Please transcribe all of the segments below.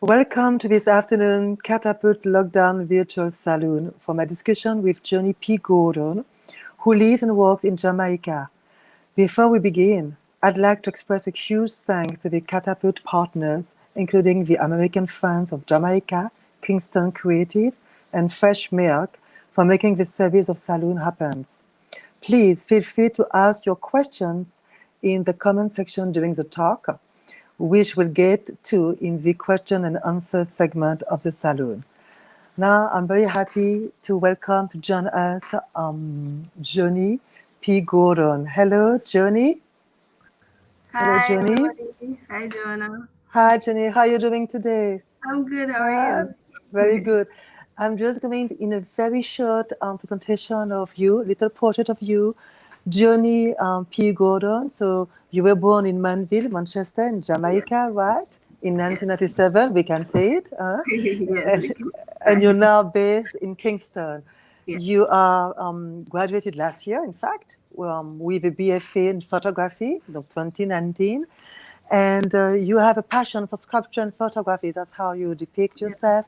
Welcome to this afternoon Catapult Lockdown Virtual Salon for my discussion with Joni P. Gordon, who lives and works in Jamaica. Before we begin, I'd like to express a huge thanks to the Catapult partners, including the American Friends of Jamaica, Kingston Creative, and Fresh Milk, for making this series of Salon happen. Please feel free to ask your questions in the comment section during the talk, which we'll get to in the question and answer segment of the Salon. Now, I'm very happy to welcome to join us Joni P. Gordon. Hello, Joni. Hello, Hi, Joni. everybody. Hi, Joanna. Hi, Joni. How are you doing today? I'm good. How are Uh, you? Very good. I'm just going in a very short presentation of you, little portrait of you, Joni P. Gordon. So you were born in Mandeville, Manchester, in Yes, Jamaica, right? In yes, 1997, we can say it. yes. And, We can and you're try. now based in Kingston. Yes, You are graduated last year, in fact, with a BFA in photography, 2019. And you have a passion for sculpture and photography. That's how you depict yes. yourself,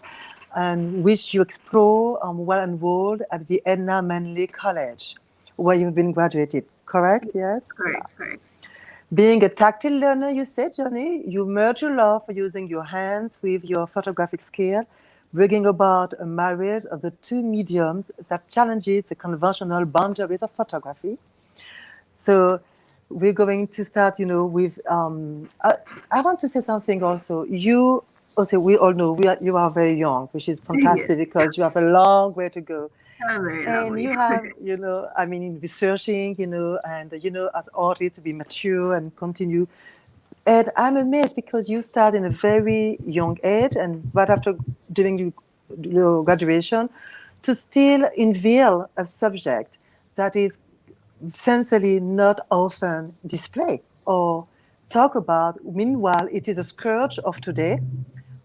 and which you explore well enrolled at the Edna Manley College, where you've been graduated. Correct? Yes. Yeah. Correct, correct. Being a tactile learner, you said, Johnny, you merge your love for using your hands with your photographic skill, bringing about a marriage of the two mediums that challenges the conventional boundaries of photography. So we're going to start, with. I want to say something also. You also, we all know you are very young, which is Yes. fantastic because you have a long way to go. A very long And way. you have, I mean, in researching, and, as artists to be mature and continue. And I'm amazed because you start in a very young age and right after doing your graduation to still unveil a subject that is essentially not often displayed or talk about. Meanwhile, it is a scourge of today,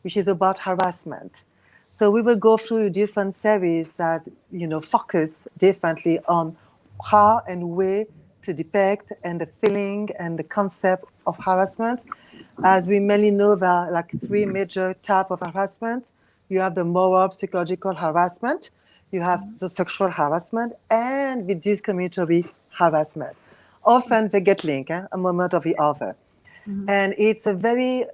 which is about harassment. So we will go through different series that focus differently on how and where to depict and the feeling and the concept of harassment. As we mainly know, there are like three major types of harassment. You have the moral psychological harassment, you have the sexual harassment, and the discriminatory harassment. Often they get linked, a moment of the other. Mhm. And it's a very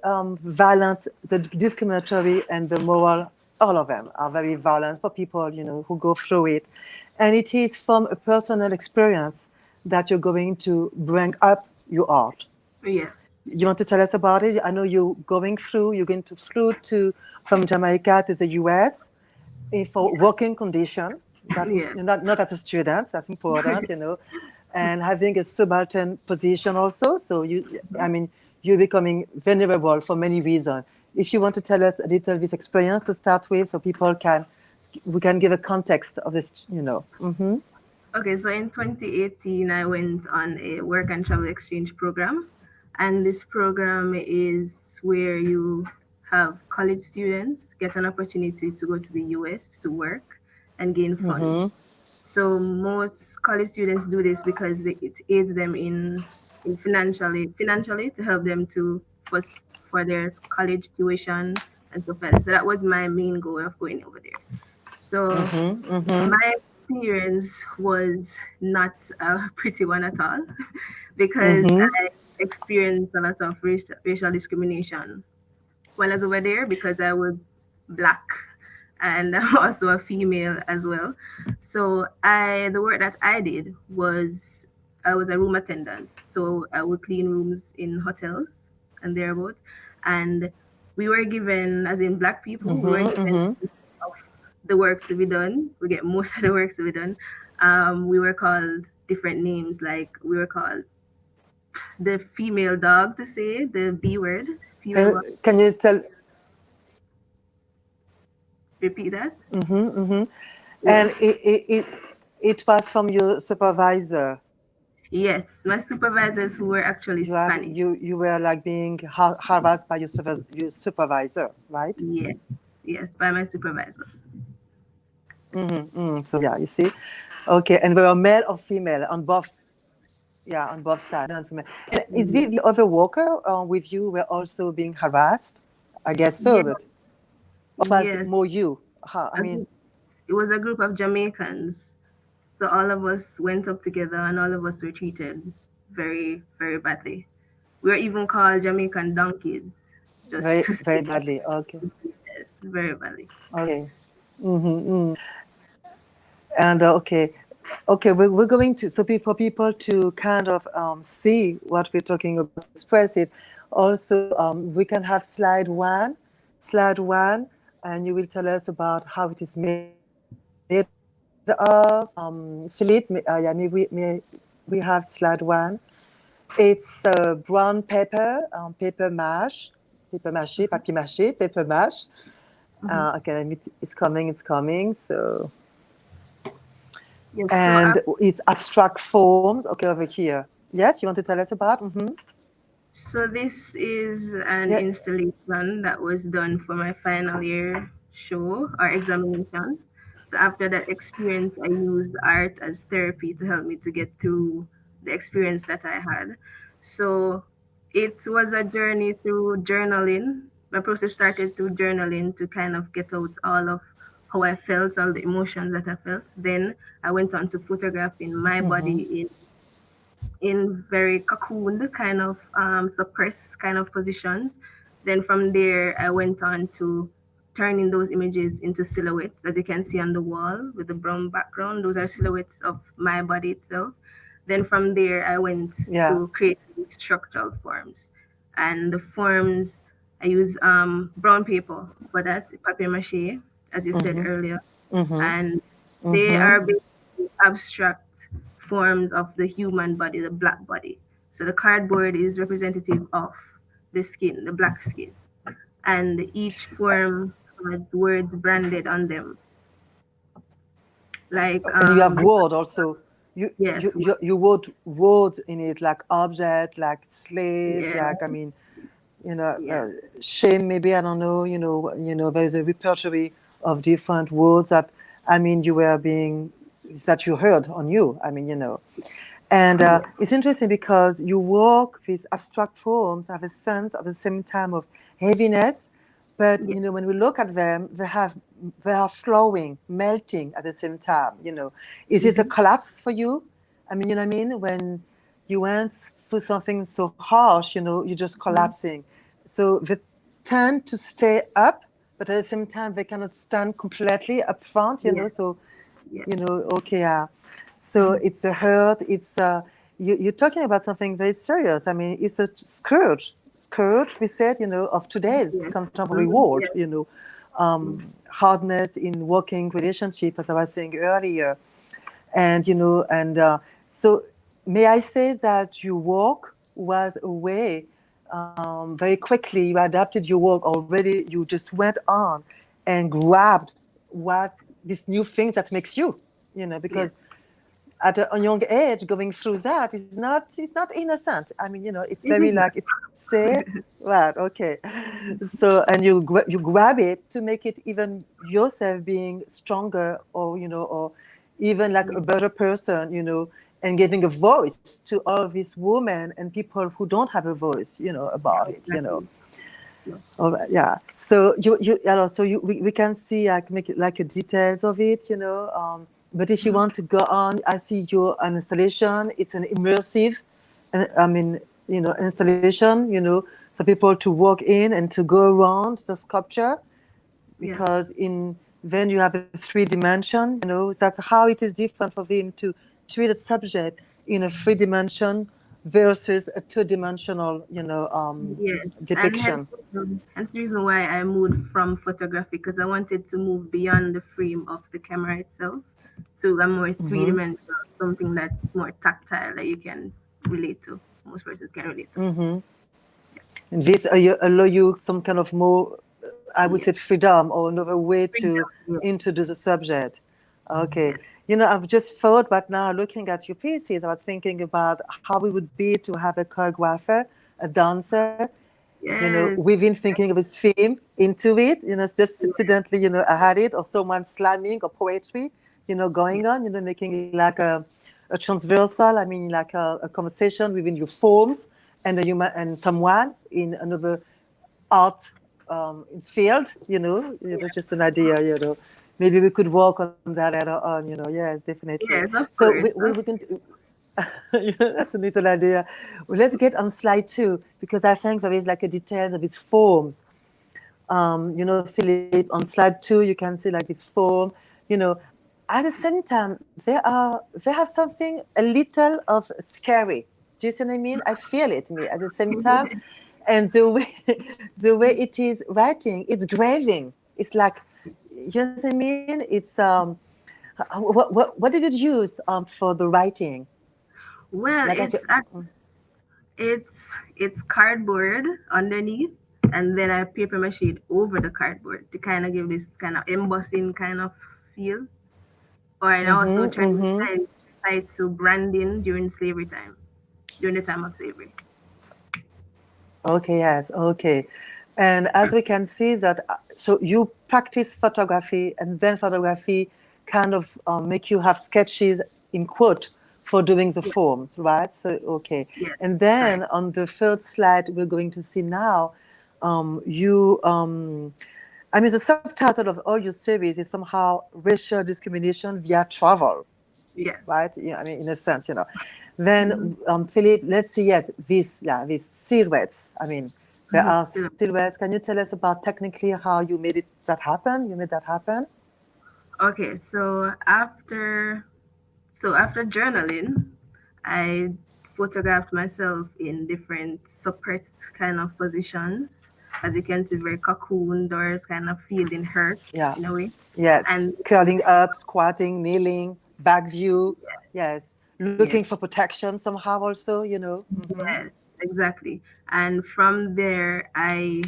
violent, the discriminatory and the moral, all of them are very violent for people, who go through it. And it is from a personal experience that you're going to bring up your art. Yes. You want to tell us about it? I know you're going to flew to from Jamaica to the US for Yes. working condition. That's Yes. not as a student. That's important, and having a subaltern position also. So I mean, you're becoming vulnerable for many reasons. If you want to tell us a little this experience to start with, so we can give a context of this. Mm-hmm. Okay, so in 2018, I went on a work and travel exchange program. And this program is where you have college students get an opportunity to go to the US to work and gain Mm-hmm. funds. So most college students do this because it aids them in financially to help them to for their college tuition and stuff like that. So that was my main goal of going over there. So Mm-hmm. Mm-hmm. my experience was not a pretty one at all because Mm-hmm. I experienced a lot of racial discrimination while I was over there because I was black and I'm also a female as well. So the work that I did was I was a room attendant. So I would clean rooms in hotels and thereabout. And we were given, as in black people, we were given Mm-hmm. of the work to be done. We get most of the work to be done. We were called different names, like we were called the female dog to say the B word, female Can, dog. can you tell? Repeat that. Mm-hmm. Mm-hmm. Yeah. And it was from your supervisor. Yes, my supervisors who were actually Spanish. You were like being harassed by your supervisor, right? Yes, yes, by my supervisors. So yeah, you see, okay, and we were male or female on both, yeah, on both sides, male and female. And is Yes, the other worker with you were also being harassed? I guess so, yes, but. Or was Yes, more you? How, I a mean, group, it was a group of Jamaicans. So all of us went up together and all of us were treated very, very badly. We were even called Jamaican donkeys, just very, to very say badly. Okay. yes, very badly. Okay. And okay, we're going to, so for people to kind of see what we're talking about, to express it. Also, we can have slide one, and you will tell us about how it is made of. Philippe, yeah, we have slide one. It's brown paper mache, papier mache, paper mache. Hmm. Okay, it's coming. So, Yes, so and it's abstract forms. Okay, over here. Yes, you want to tell us about? So this is an Yeah. installation that was done for my final year show or examination. So after that experience, I used art as therapy to help me to get through the experience that I had. So it was a journey through journaling. My process started through journaling to kind of get out all of how I felt, all the emotions that I felt. Then I went on to photographing my body in very cocooned kind of suppressed kind of positions. Then from there, I went on to turning those images into silhouettes, as you can see on the wall with the brown background. Those are silhouettes of my body itself. Then from there, I went Yeah. to creating structural forms. And the forms, I use brown paper for that, papier mache, as you said earlier. And they are basically abstract forms of the human body, the black body. So the cardboard is representative of the skin, the black skin, and each form has words branded on them, like And you have word also. yes, You wrote words in it, like object, like slave, yeah, like, I mean, you know, yeah, shame, maybe, I don't know, there's a repertory of different words that, I mean, you were being, that you heard on you, I mean, and yeah, it's interesting because you work these abstract forms have a sense at the same time of heaviness, but yeah, when we look at them, they are flowing, melting at the same time. Is it a hmm, collapse for you? I mean, you know what I mean? When you went through something so harsh, you're just hmm, collapsing. So they tend to stay up, but at the same time, they cannot stand completely up front. yeah, So yeah, okay, yeah. So hmm, it's a hurt. You're talking about something very serious. I mean, it's a scourge. We said, of today's yeah, contemporary hmm, world. yeah, Hardness in working relationship, as I was saying earlier, and so may I say that your work was a way, very quickly you adapted your work already. You just went on and grabbed what this new thing that makes you, yeah, because at a young age going through that is not, it's not innocent. I mean, it's it very is not. like, it's safe. Right, okay. So, and you grab it to make it even yourself being stronger, or or even like Yeah, a better person, and giving a voice to all these women and people who don't have a voice, about it, exactly. Yeah, all right, yeah. So we can see, like, make it like a details of it, but if you hmm, want to go on, I see your an installation. It's an immersive, I mean, installation. For people to walk in and to go around the sculpture, yes, because in then you have a three dimension. That's how it is different for them to treat a subject in a three dimension versus a two-dimensional, yes, and depiction. hence the reason why I moved from photography because I wanted to move beyond the frame of the camera itself to a more three-dimensional, something that's more tactile that you can relate to. Most persons can relate to. And this allow you some kind of more, I would Yes, say, freedom, or another way to freedom. Yes, introduce a subject. Okay. yes, I've just thought, but now looking at your pieces, I was thinking about how it would be to have a choreographer, a dancer, yes, within thinking of his theme into it, it's just yes, accidentally, I had it, or someone slamming, or poetry, going on, making it like a transversal, I mean, like a conversation within your forms and a human and someone in another art field, just an idea, maybe we could work on that later on, yes, definitely. Yes, of So course. we can, that's a little idea. Well, let's get on slide 2, because I think there is like a detail of its forms. Philip, on slide 2, you can see like this form, you know, at the same time, they have something a little of scary. Do you see what I mean? I feel it me at the same time. And the way the way it is writing, it's graving. It's like, you know what I mean? It's what did you use for the writing? Well, Like I said, it's cardboard underneath, and then I paper mache it over the cardboard to kind of give this kind of embossing kind of feel. Or and also mm-hmm, trying mm-hmm. to tie to branding during slavery time, during the time of slavery. Okay, yes, okay. And as we can see that, so you practice photography, and then photography kind of make you have sketches in quote for doing the Yes, forms, right? So, okay. yes, And then correct. on the third slide, we're going to see now, you, I mean, the subtitle of all your series is somehow racial discrimination via travel, Yes. right? Yeah, I mean, in a sense, Mm-hmm. Then, Philip, let's see, yes, these silhouettes. I mean, there are Mm-hmm. silhouettes. Can you tell us about technically how you made it that happen? You made that happen? Okay, so after journaling, I photographed myself in different suppressed kind of positions. As you can see, very cocooned or kind of feeling hurt Yeah. in a way. Yes. And Curling up, squatting, kneeling, back view. Yes. Looking yes, for protection somehow also, Mm-hmm. yes, exactly. And from there, I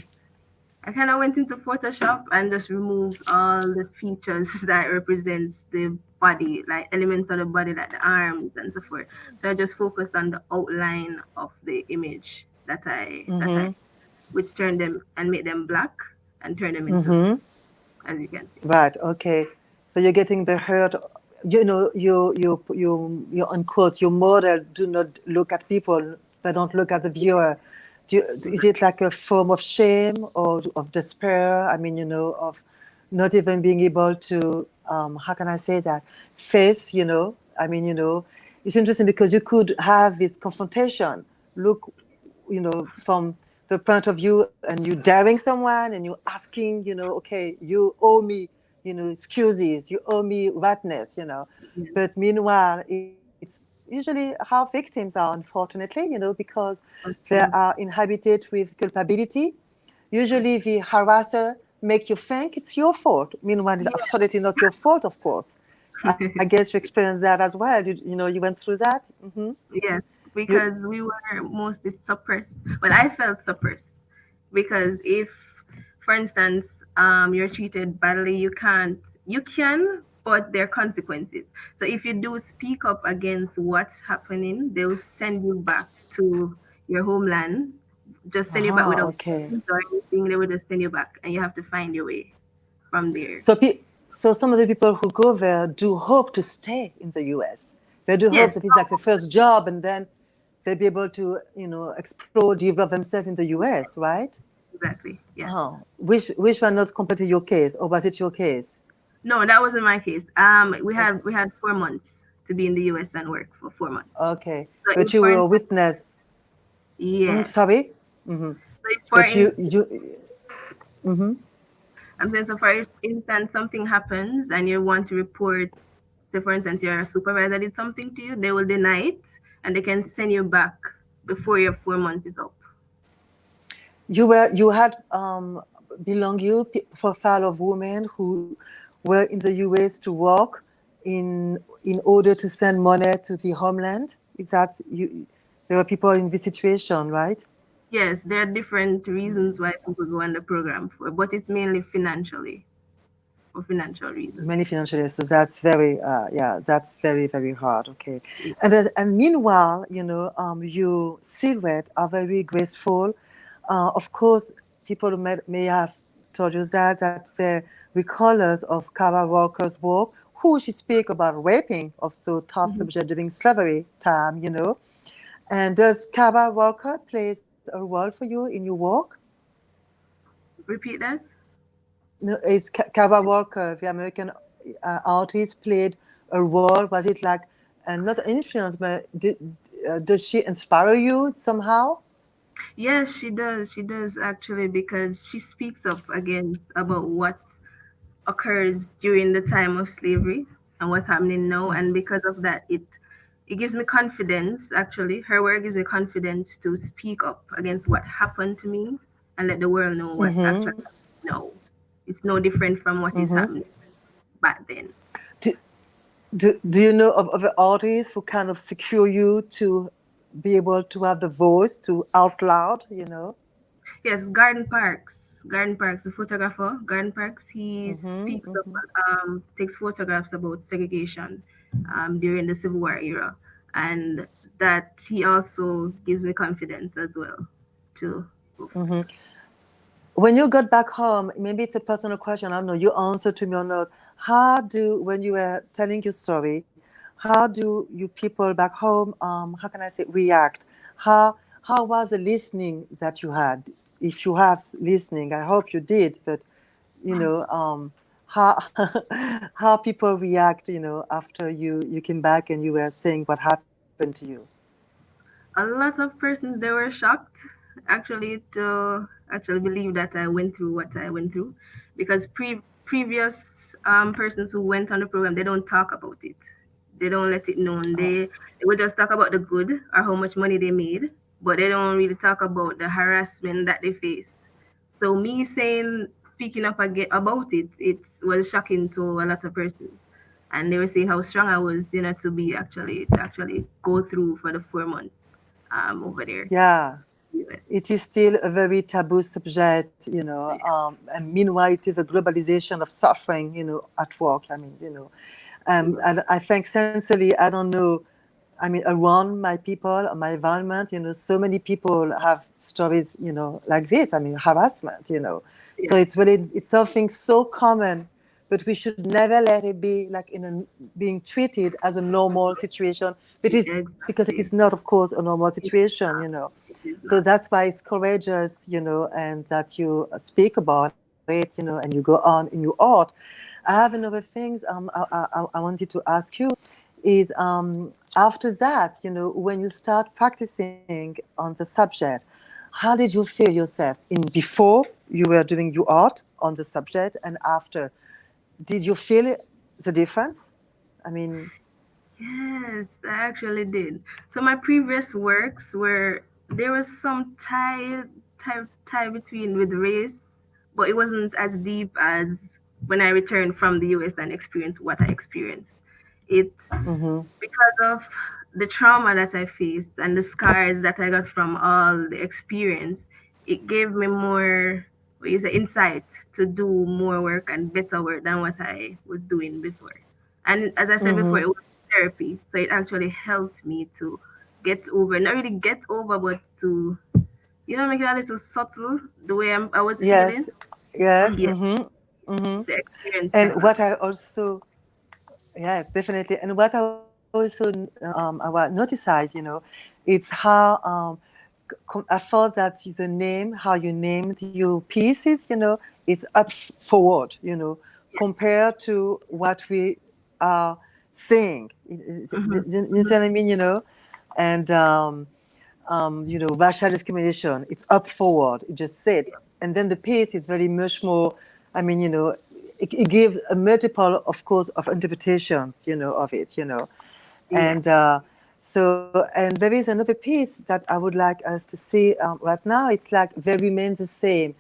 kind of went into Photoshop and just removed all the features that represents the body, like elements of the body, like the arms and so forth. So I just focused on the outline of the image that I, Mm-hmm. which turned them and made them black and turned them into Mm-hmm. silver, as you can see. Right. Okay. So you're getting the hurt. You unquote, your model do not look at people, but don't look at the viewer. Is it like a form of shame or of despair? I mean, of not even being able to, how can I say that? Face, I mean, it's interesting because you could have this confrontation. Look, from the point of view, and you daring someone and you asking, okay, you owe me, excuses, you owe me rightness, Yes. But meanwhile, it's usually how victims are, unfortunately, because they Okay. are inhabited with culpability. Usually the harasser make you think it's your fault. Meanwhile, it's Yeah. absolutely not your fault, of course. I guess you experienced that as well. You went through that. Mm-hmm. Yes, You, because we were mostly suppressed. Well, I felt suppressed because if, for instance, you're treated badly, you can, but there are consequences. So if you do speak up against what's happening, they'll send you back to your homeland, just send you back aha, without okay. or anything. They will just send you back, and you have to find your way from there. So some of the people who go there do hope to stay in the US. They do hope Yes, that it's like the first job, and then they'll be able to, explore, develop themselves in the US, right? exactly. Yes. Oh, which were not completely your case, or was it your case? No, that wasn't my case. We Okay, had we had 4 months to be in the US and work for 4 months. okay. So But if you for were a instance, witness. yes. Sorry. Hmm. So if for But instance, hmm. I'm saying so for instance something happens and you want to report, say for instance your supervisor did something to you, they will deny it and they can send you back before your 4 months is up. You had belong you profile of women who were in the US to work in order to send money to the homeland. Is that you? There were people in this situation, right? Yes, there are different reasons why people go on the program for, but it's mainly financially for financial reasons. Many financial. So that's very, yeah, that's very, very hard. Okay, and meanwhile, your silhouette are very graceful. Of course, people may have told you that the recallers of Kara Walker's work, who she speak about raping of so tough Mhm. subject during slavery time. And does Kara Walker plays a role for you in your work? Repeat that. No, it's Kara Walker, the American artist, played a role. Was it like, not influence, but does she inspire you somehow? Yes, she does. She does actually because she speaks up against about what occurs during the time of slavery and what's happening now, and because of that, it gives me confidence. Actually, her work gives me confidence to speak up against what happened to me and let the world know what's actually Mm-hmm. happening now. It's no different from what is Mm-hmm. happening back then. Do, do you know of other artists who kind of secure you to be able to have the voice to out loud, you know? Yes, Garden Parks. Garden Parks, the photographer, Garden Parks, he Mm-hmm. speaks up, Mm-hmm. takes photographs about segregation during the Civil War era. And that he also gives me confidence as well to go forward. Mm-hmm. When you got back home, maybe it's a personal question, I don't know, you answer to me or not. How do, when you were telling your story, how do you people back home, how can I say, react? How was the listening that you had? If you have listening, I hope you did, but you know, how how people react, you know, after you came back and you were saying what happened to you. A lot of persons they were shocked actually to actually believe that I went through what I went through because previous persons who went on the program they don't talk about it. They don't let it known. Oh, They would just talk about the good or how much money they made, but they don't really talk about the harassment that they faced. So me saying speaking up again about it, it was shocking to a lot of persons, and they were saying how strong I was, to be actually to actually go through for the 4 months over there yeah. in the US. It is still a very taboo subject, you know, Yeah. and meanwhile, it is a globalization of suffering, you know, at work. I mean, you know, Yeah. and I think sincerely, I don't know. I mean, around my people, my environment, you know, so many people have stories, you know, like this. I mean, harassment, you know. So Yes. it's really, it's something so common, but we should never let it be like being treated as a normal situation. But it's because it Exactly. is not, of course, a normal It, situation, you know. it is So not. that's why it's courageous, you know, and that you speak about it, you know, and you go on in your art. I have another thing I wanted to ask you is after that, you know, when you start practicing on the subject, how did you feel yourself in before you were doing your art on the subject and after? Did you feel the difference? I mean, Yes, I actually did. So my previous works were there was some tie between with race, but it wasn't as deep as when I returned from the US and experienced what I experienced. It mm-hmm, because of the trauma that I faced and the scars that I got from all the experience, it gave me more what is the insight to do more work and better work than what I was doing before. And as I said before, mm-hmm. it was therapy. So it actually helped me to get over, not really get over, but to, make it a little subtle the way I was feeling. Yes, yes, Yes, mm-hmm. the experience And helped. what I also, yes, definitely. And what I also I noticed, you know, it's how I thought that the name, how you named your pieces, you know, it's up forward, you know, Yes. compared to what we are saying. Mm-hmm. You see what I mean? You know, and you know, racial discrimination, it's up forward. It just said, and then the piece is very much more. I mean, you know, it gives a multiple, of course, of interpretations, you know, of it, you know, Yeah. and and there is another piece that I would like us to see right now. It's like they remain the same.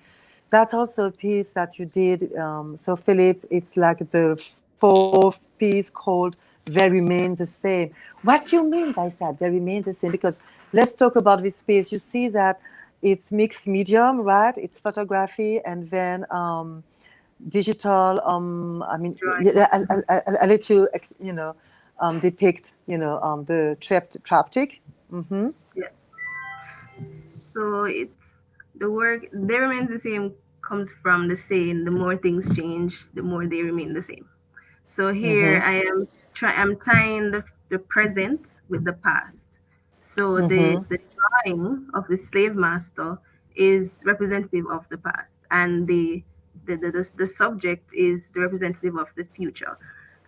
That's also a piece that you did. So Philip, it's like the fourth piece called "They Remain the Same." What do you mean by that? They remain the same because let's talk about this piece. You see that it's mixed medium, right? It's photography and then digital. I mean, Drawing. yeah, I'll let you, you know, depict, you know, the triptych. Mm-hmm. Yeah. So it's the work they remains the same comes from the saying the more things change, the more they remain the same. So here Mm-hmm. I'm tying the present with the past. So Mm-hmm. the drawing of the slave master is representative of the past and the subject is the representative of the future.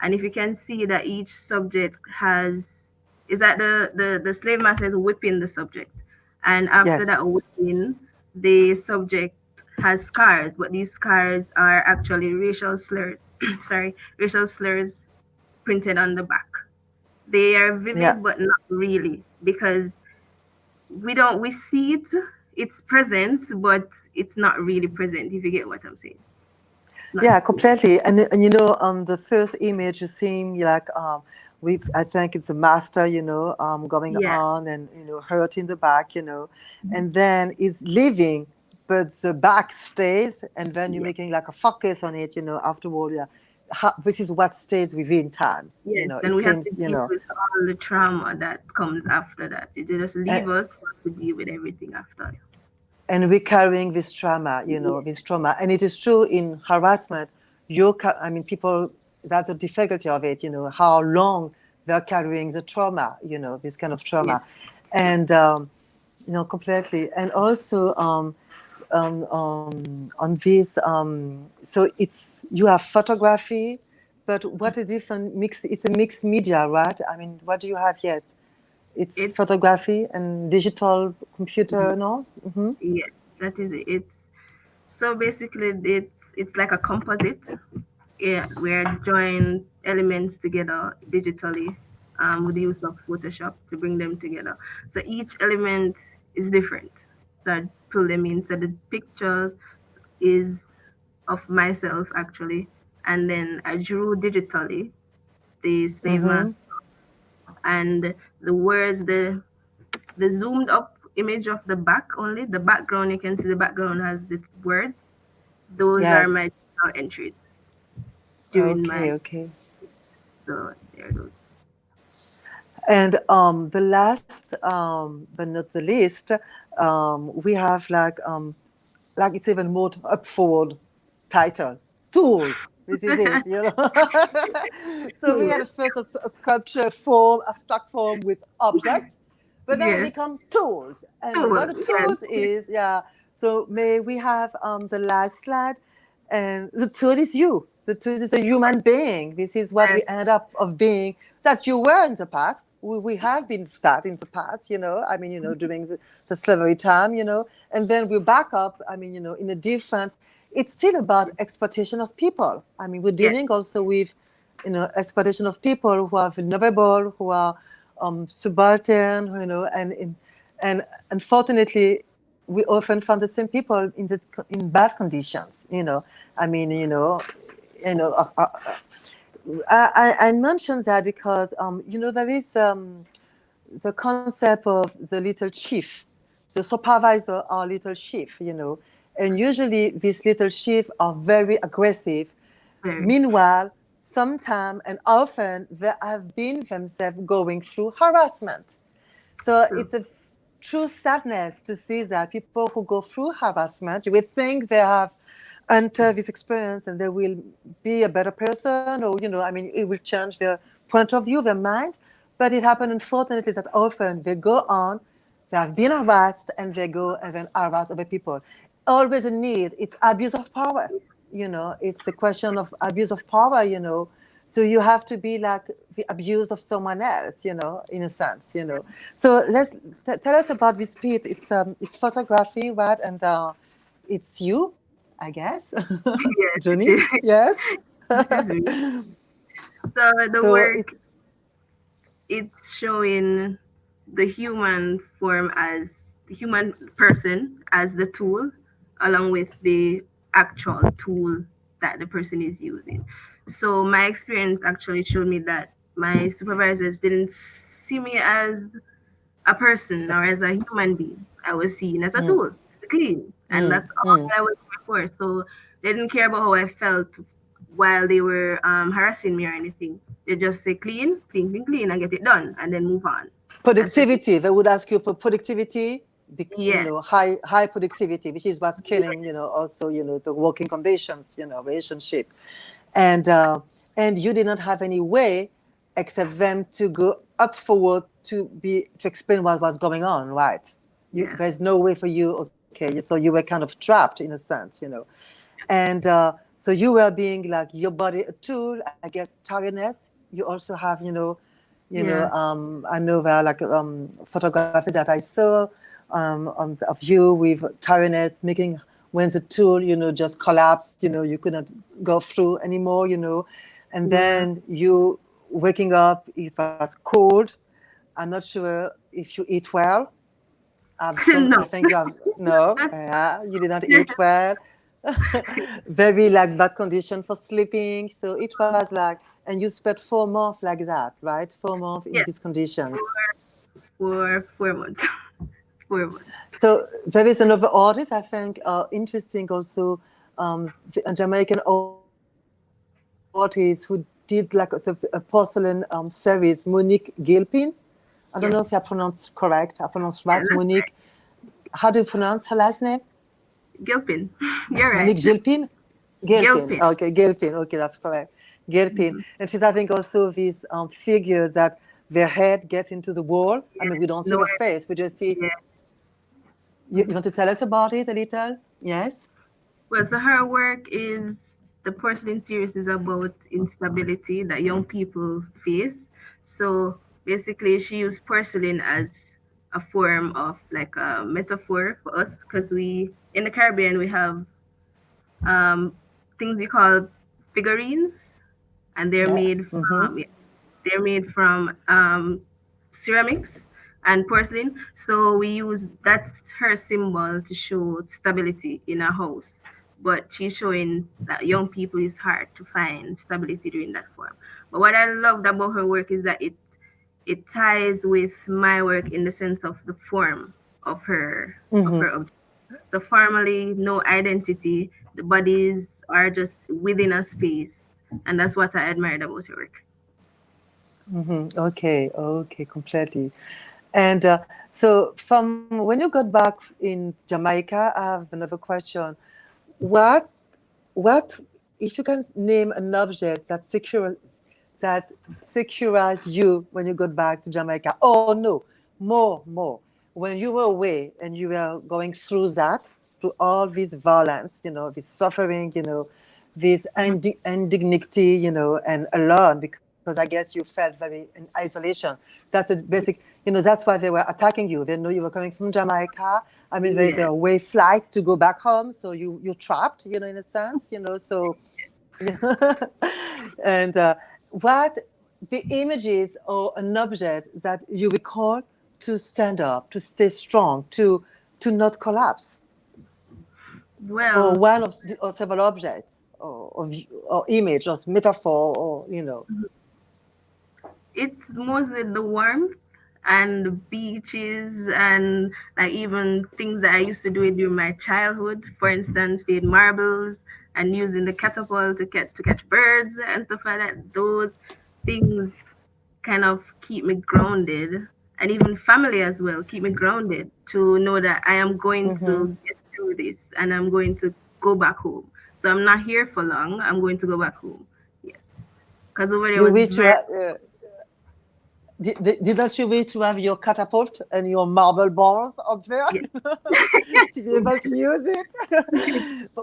And if you can see that each subject has, is that the slave master is whipping the subject, and after Yes. that whipping, the subject has scars, but these scars are actually racial slurs. Sorry, racial slurs printed on the back. They are Yeah. vivid, but not really, because we see it, it's present, but it's not really present. If you get what I'm saying, it's not Yeah, true. completely. And you know, on the first image you see like with I think it's a master, going Yeah. on and hurt in the back, and then is leaving, but the back stays, and then you're Yeah. making like a focus on it, afterward. Yeah, this is what stays within time. Yes, and It we have to seems, deal with all the trauma that comes after that. They just uh, leave us for to deal with everything after. and we're carrying this trauma, Yeah. this trauma. And it is true in harassment. I mean, people, that's the difficulty of it, how long they're carrying the trauma, this kind of Yes. trauma. And, completely. And also, on this, so you have photography, but what is different mix? It's a mixed media, right? I mean, what do you have yet? It's It's photography and digital computer, no? Mm-hmm. yes, that is it. It's so basically it's like a composite. Yeah, we're join elements together digitally with the use of Photoshop to bring them together. So each element is different. So I pull them in. So the picture is of myself actually, and then I drew digitally the slave Mm-hmm. master and the words, the zoomed up image of the back only. The background, you can see the background has its words. Those are my Yes. digital entries during Okay, my, okay. so there goes. And the last, but not the least, we have like it's even more up forward title, tools. This is it, So we Yes, had first a sculpture form, abstract form with object, but now they yes, come tools. And what tool, the yes, tools is, yeah. So may we have the last slide, and the tool is you. The tool is a human being. This is what we yes, end up of being that you were in the past. We have been that in the past, I mean, during the slavery time, and then we back up, I mean, in a different, it's still about exploitation of people. I mean, we're yes, dealing also with, exploitation of people who are vulnerable, who are subaltern, and unfortunately, we often find the same people in bad conditions. I mean, you know, uh, uh, I mentioned that because there is the concept of the little chief, the supervisor or little chief, and usually these little chiefs are very aggressive. very. Meanwhile, sometimes and often they have been themselves going through harassment. So True. it's a true sadness to see that people who go through harassment, you would think they have entered this experience and they will be a better person, or I mean, it will change their point of view, their mind. But it happens, unfortunately, that often they go on, they have been harassed, and they go and then harass other people. Always a need. It's abuse of power. It's a question of abuse of power. So you have to be like the abuse of someone else, in a sense, So tell us about this piece. It's photography, right? And it's you, I guess, Yes, it Joni. is. Yes. It is me. So the So work, it's showing the human form as the human person as the tool, along with the actual tool that the person is using. So my experience actually showed me that my supervisors didn't see me as a person or as a human being. I was seen as a mm, tool to clean, and mm, that's all mm. I was there for. So they didn't care about how I felt while they were harassing me or anything. They just say clean, clean, clean, clean, and get it done, and then move on. That's just it. Productivity. They would ask you for productivity, Yes, high productivity, which is what's killing, also, the working conditions, relationship, and uh, and you did not have any way except them to go up forward to explain what was going on, right? yes, There's no way for you. Okay, Okay, so you were kind of trapped in a sense, and so you were being like your body a tool, I guess. Tiredness. You also have, Yeah. I know there are like photography that I saw of you with tiredness, making when the tool, just collapsed. You couldn't go through anymore. And Yeah. then you waking up, it was cold. I'm not sure if you eat well. I No. think you have no. You did not eat well. Very like bad condition for sleeping. So it was like, and you spent 4 months like that, right? 4 months in Yeah. these conditions. For 4 months. 4 months. So there is another artist I think interesting also, a Jamaican artist who did like a porcelain series, Monique Gilpin. I don't know if I pronounced Yes. correct. I pronounced right. Monique. Yeah, that's How do you pronounce her last name? Gilpin. You're Monique right. Gilpin? Gilpin. Gilpin. Okay, Gilpin. Okay, that's correct. Gilpin. Mhm. And she's having also this figure that their head gets into the wall. I mean, we don't see No, her face. We just see. yeah. You want to tell us about it a little? Yes? Well, so her work is the porcelain series is about instability that young people face. So basically, she used porcelain as a form of like a metaphor for us because we in the Caribbean we have um, things we call figurines, and Yeah. Mm-hmm. they're made from ceramics and porcelain. So we use that's her symbol to show stability in a house. But she's showing that young people is hard to find stability during that form. But what I loved about her work is that it ties with my work in the sense of the form of Mm-hmm. her object. So formally, no identity. The bodies are just within a space, and that's what I admired about her work. Mm-hmm. Okay. Okay. Completely. And so, from when you got back in Jamaica, I have another question. What what if you can name an object that secures you when you got back to Jamaica? Oh no, more. When you were away and you were going through that, through all this violence, this suffering, this indignity, and alone, because I guess you felt very in isolation. That's a basic, that's why they were attacking you. They know you were coming from Jamaica. I mean, there's Yeah. a way flight to go back home, so you're trapped, in a sense, So, and what the images or an object that you recall to stand up, to stay strong, to not collapse, or Well, one of or several objects, or image, or metaphor, or. it's mostly the warmth and the beaches and like even things that I used to do during my childhood. For instance, playing marbles and using the catapult to catch birds and stuff like that. Those things kind of keep me grounded, and even family as well keep me grounded to know that I am going Mm-hmm. to get through this and I'm going to go back home. So I'm not here for long. I'm going to go back home. Yes, because over there You was wish to very didn't you wish to have your catapult and your marble balls up there yeah. to be able to use it?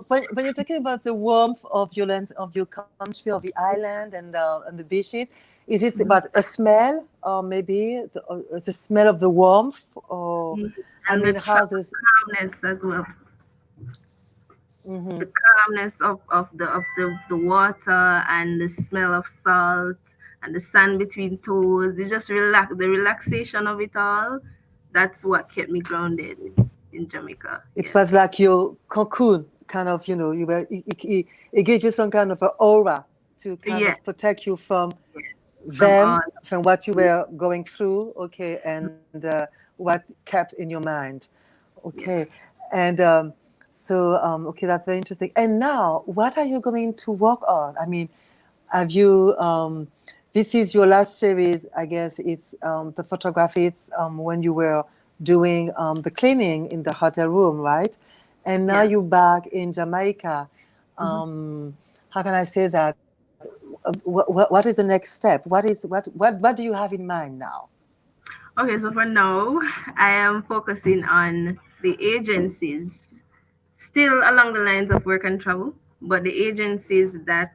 But when you're talking about the warmth of your land, of your country, of the island and the beaches, is it about a smell, or maybe the smell of the warmth, or Mhm. I And mean, how this? calmness as well. Mm-hmm, The calmness of the water and the smell of salt and the sand between toes. It just the relaxation of it all. That's what kept me grounded in Jamaica. it Yes. was like your cocoon, kind of, you were, it gave you some kind of an aura to kind Yeah. of protect you from From all. them, from what you were going through, okay, and what kept in your mind, okay, Yes. and so okay, that's very interesting. And now, what are you going to work on? I mean, have you? This is your last series, I guess. It's the photography. It's when you were doing the cleaning in the hotel room, right? And now Yeah. you're back in Jamaica. Mhm. How can I say that? What is the next step? What do you have in mind now? Okay, so for now, I am focusing on the agencies, still along the lines of work and travel, but the agencies that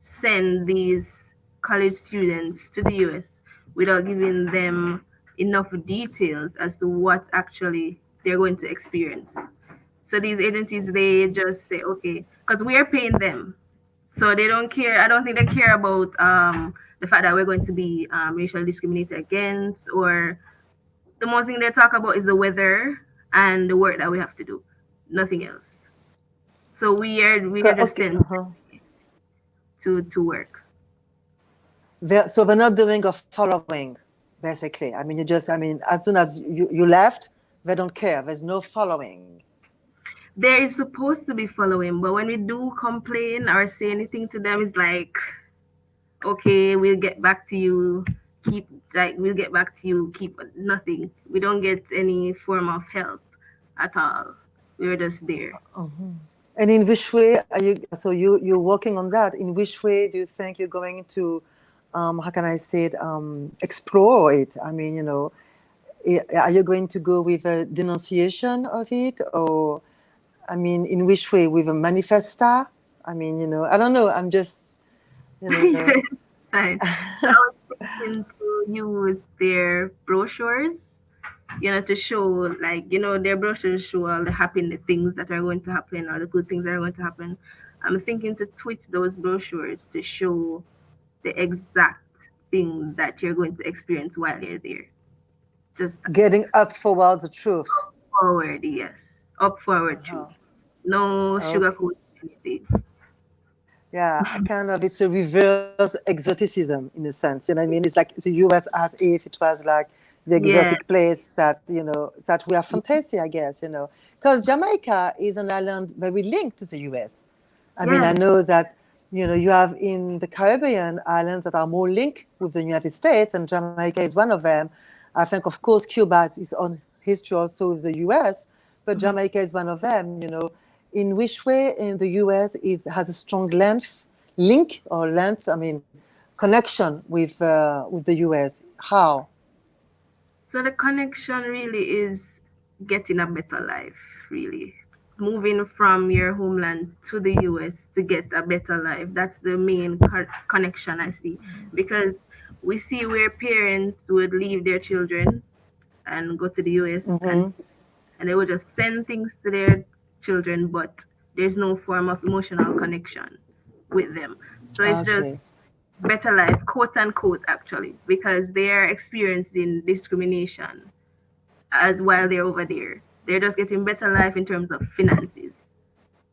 send these college students to the US without giving them enough details as to what actually they're going to experience. So these agencies, they just say, okay, because we are paying them. So they don't care. I don't think they care about the fact that we're going to be racially discriminated against, or the most thing they talk about is the weather and the work that we have to do, nothing else. So we are just Okay. sent to work. So they're not doing a following, basically. I mean, you just, I mean, as soon as you left, they don't care. There's no following. There is supposed to be following, but when we do complain or say anything to them, it's like, okay, we'll get back to you. Keep we'll get back to you. Keep nothing. We don't get any form of help at all. We were just there. And in which way are you? So you're working on that. In which way do you think you're going to, how can I say it, explore it? I mean, are you going to go with a denunciation of it, or I mean, in which way, with a manifesta? I mean, I don't know. I'm just, you know. Yes, fine. So I was thinking to use their brochures, to show, like, their brochures show all the things that are going to happen, or the good things that are going to happen. I'm thinking to tweet those brochures to show the exact thing that you're going to experience while you're there. Just Getting up forward the truth. forward, yes. Up forward truth. No Okay. sugarcoat anything. Yeah, kind of. It's a reverse exoticism in a sense. You know what I mean? It's like the U.S. as if it was like the Yeah. exotic place that that we are fantasy, I guess. Because Jamaica is an island very linked to the U.S. I mean, I Yes. know that you have in the Caribbean islands that are more linked with the United States, and Jamaica is one of them. I think, of course, Cuba is its own history also with the U.S., but Mhm. Jamaica is one of them. In which way in the U.S. it has a strong length, I mean, connection with the U.S. How? So the connection really is getting a better life, really. Moving from your homeland to the US to get a better life. That's the main connection I see. Because we see where parents would leave their children and go to the US and Mm-hmm. and they would just send things to their children, but there's no form of emotional connection with them. So it's just Okay. better life, quote unquote, actually, because they are experiencing discrimination as while they're over there. They're just getting better life in terms of finances,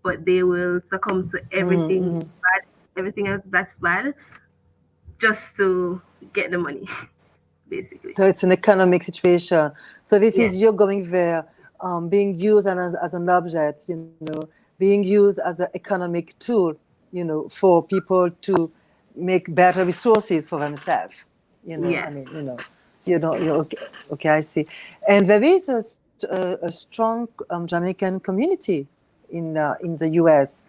but they will succumb to everything Mm-hmm. bad, everything else that's bad, just to get the money, basically. So it's an economic situation. So this Yeah. is you're going there, being used as an object, being used as an economic tool, for people to make better resources for themselves. I Yes. mean, you're okay, okay, I see. And there is a strong Jamaican community in the US.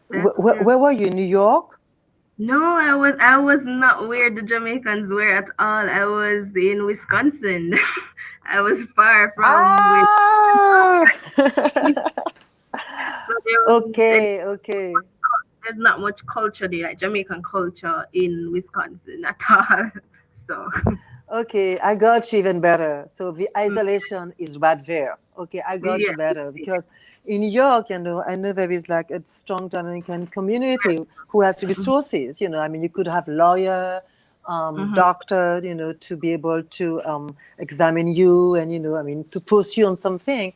That's true. Where were you? New York? No, I was not where the Jamaicans were at all. I was in Wisconsin. I was far from where, Ah! so Okay. there's not much culture there, like Jamaican culture in Wisconsin at all. So Okay, I got you even better. So the isolation is right there. Okay, I got yeah, you better because in New York, I know there is like a strong Jamaican community who has resources. I mean, you could have lawyer, hmm doctor, to be able to examine you and I mean, to post you on something.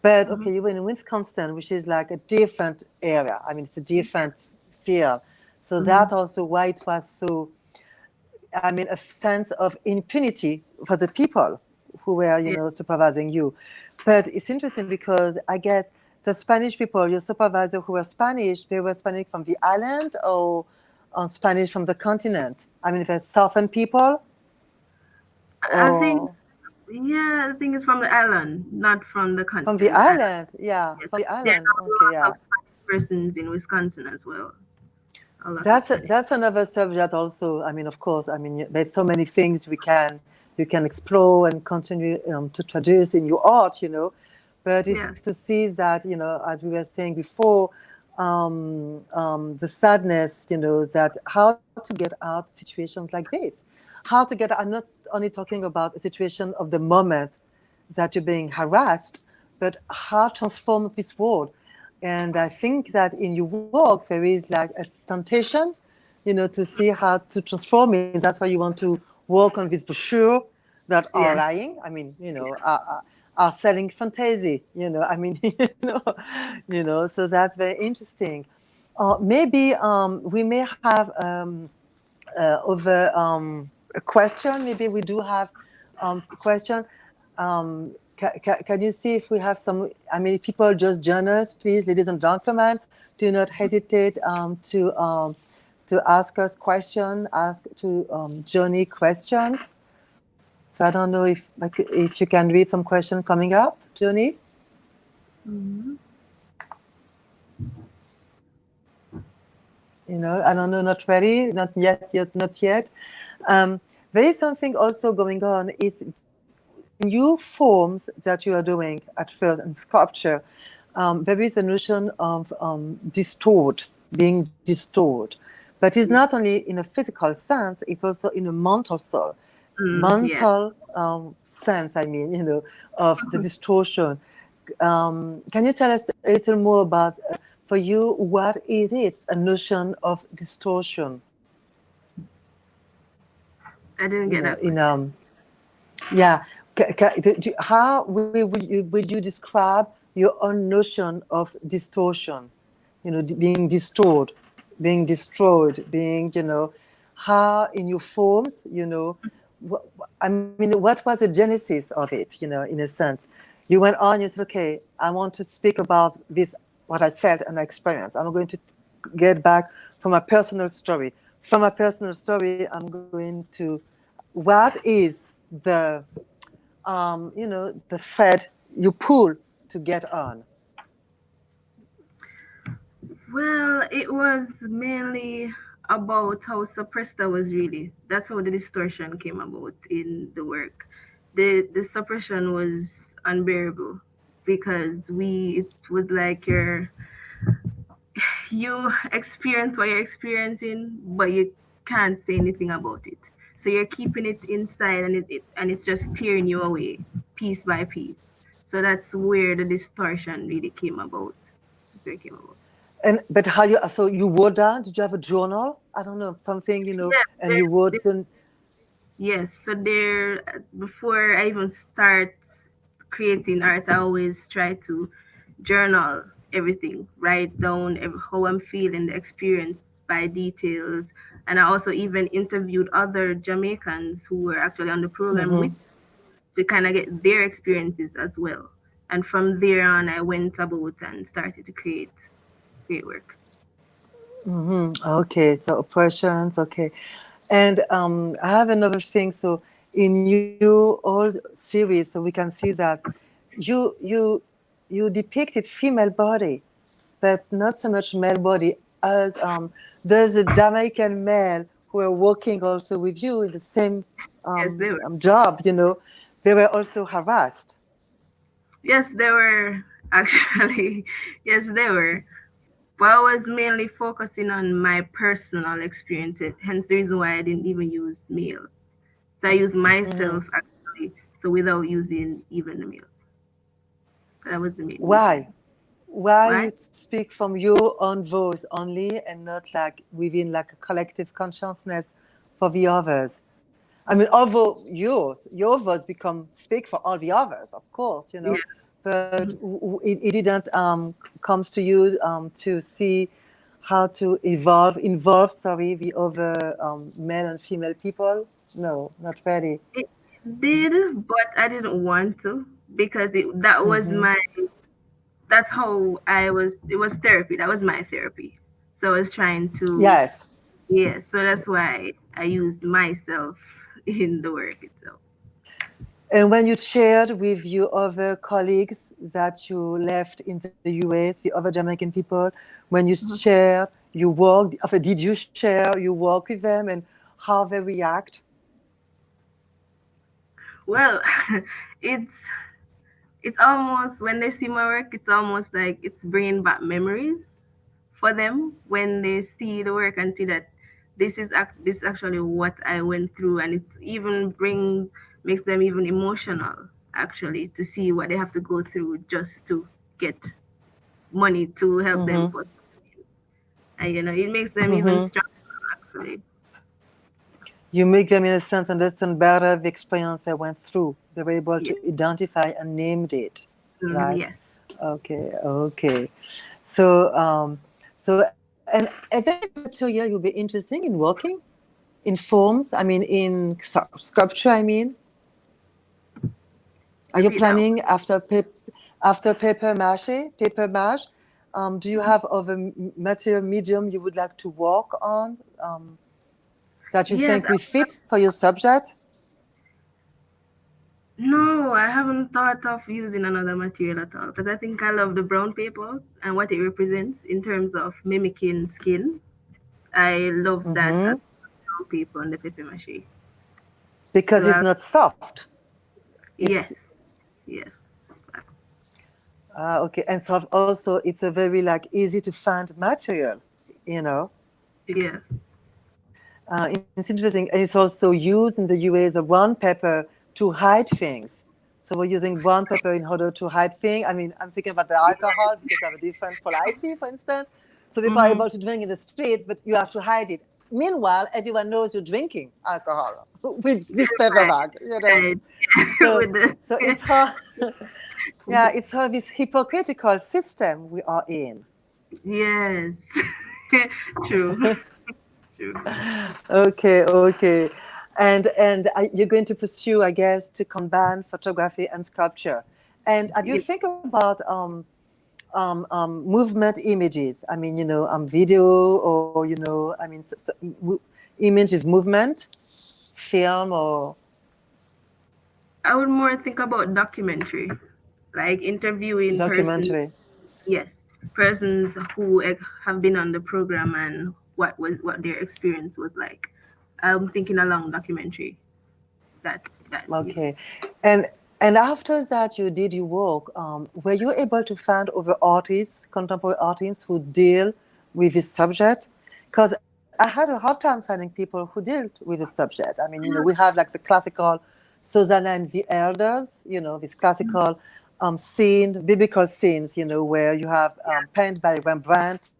But okay, you were in Wisconsin, which is like a different area. I mean, it's a different field. So that also why it was so, I mean, a sense of impunity for the people who were, yeah. supervising you. But it's interesting because I guess the Spanish people, your supervisor who were Spanish, they were Spanish from the island or Spanish from the continent? I mean, if it's southern people I think, or yeah, I think it's from the island, not from the from the continent. The island. island? Yeah, Yes, from the there's island. a Okay, lot yeah. of Spanish persons in Wisconsin as well. A lot of Spanish. That's another subject also. I mean, of course, I mean, there's so many things you can explore and continue to produce in your art. but it's Yeah. to see that, as we were saying before, the sadness, that how to get out situations like this, how to get. I'm not only talking about a situation of the moment that you're being harassed, but how transform this world. And I think that in your work there is like a temptation, to see how to transform it. That's why you want to work on this brochure that are Yes. lying. I mean, are selling fantasy. I mean, So that's very interesting. Maybe we may have over a question. Maybe we do have a question. Can you see if we have some? I mean, if people just join us, please, ladies and gentlemen, do not hesitate to ask us questions, ask to Joni questions. So I don't know if you can read some question coming up, Joni. Mm-hmm. I don't know, not ready, not yet, not yet. There is something also going on. Is in your forms that you are doing at first in sculpture, there is a notion of being distorted. But it's not only in a physical sense, it's also in a Yeah. mental sense, I mean, of the distortion. Can you tell us a little more about, for you, what is it, a notion of distortion? I didn't get that In question. Yeah. How would you describe your own notion of distortion? Being distorted, being destroyed, being, how in your forms, I mean, what was the genesis of it, in a sense? You went on, you said, okay, I want to speak about this, what I felt and I experienced. I'm going to get back from a personal story. From a personal story, I'm going to, what is the the thread you pull to get on. Well, it was mainly about how suppressed I was really. That's how the distortion came about in the work. The suppression was unbearable because it was like you experience what you're experiencing, but you can't say anything about it. So you're keeping it inside, and it's just tearing you away piece by piece. So that's where the distortion really came about. That's where it came about. But how you wrote down? Did you have a journal? I don't know, something, Yes, and you wrote in. yes. So there, before I even start creating art, I always try to journal everything, write down how I'm feeling, the experience by details. And I also even interviewed other Jamaicans who were actually on the program with to kind of get their experiences as well. And from there on, I went about and started to create work. Okay, so oppressions. Okay, and I have another thing. So in your old series, so we can see that you depicted female body, but not so much male body as there's a Jamaican male who are working also with you in the same Yes, they were. job. They were also harassed. Yes, they were actually. Yes, they were. But I was mainly focusing on my personal experience, hence the reason why I didn't even use males. So I used myself actually, so without using even the males. So that was the main reason. Why? Why Why? you speak from your own voice only and not like within like a collective consciousness for the others? I mean, although your voice become speak for all the others, of course, Yeah. but it didn't comes to you to see how to involve, sorry, the other male and female people. No, not really. It did, but I didn't want to because that was that's how I was. It was therapy. That was my therapy. So I was trying to, Yes. yeah. So that's why I used myself in the work itself. And when you shared with your other colleagues that you left in the US, the other Jamaican people, when you shared, you worked, did you share, you work with them and how they react? Well, it's it's almost when they see my work, it's almost like it's bringing back memories for them when they see the work and see that this is actually what I went through, and it's even bring makes them even emotional actually to see what they have to go through just to get money to help them Mm-hmm. for, and it makes them even stronger actually. You make them, in a sense, understand better the experience I went through. They were able Yeah. to identify and named it, right? Yes. Okay, okay. So and eventually in your career, you'll be interested in working in forms. I mean, in sculpture. I mean, are you Repeat that. planning after paper mache? Do you have other material medium you would like to work on that you Yes. think will fit for your subject? No, I haven't thought of using another material at all because I think I love the brown paper and what it represents in terms of mimicking skin. I love that as Hmm. brown paper and the paper mache. Because So it's not soft. It's yes, yes, facts. okay, and so also it's a very like easy to find material, you know. Yes. It's interesting, and it's also used in the US as a brown pepper to hide things. So we're using brown pepper in order to hide things. I mean, I'm thinking about the alcohol because they have a different policy, for instance. So people are Mm-hmm. able to drink in the street, but you have to hide it. Meanwhile, everyone knows you're drinking alcohol with this pepper Right, bag, you know. right. So, With the so it's how, yeah, it's how this hypocritical system we are in. yes, true, true. Okay, okay. And you're going to pursue, I guess, to combine photography and sculpture. And have you Yep. think about movement images? I mean, video or I mean, image of movement, film or I would more think about documentary, like interviewing persons. documentary. Yes, persons who have been on the program and what their experience was like. I'm thinking along documentary. That yes. Okay, and and after that, you did your work. Were you able to find other artists, contemporary artists, who deal with this subject? Because I had a hard time finding people who dealt with the subject. I mean, we have like the classical Susanna and the Elders. This classical biblical scenes. Where you have painted by Rembrandt,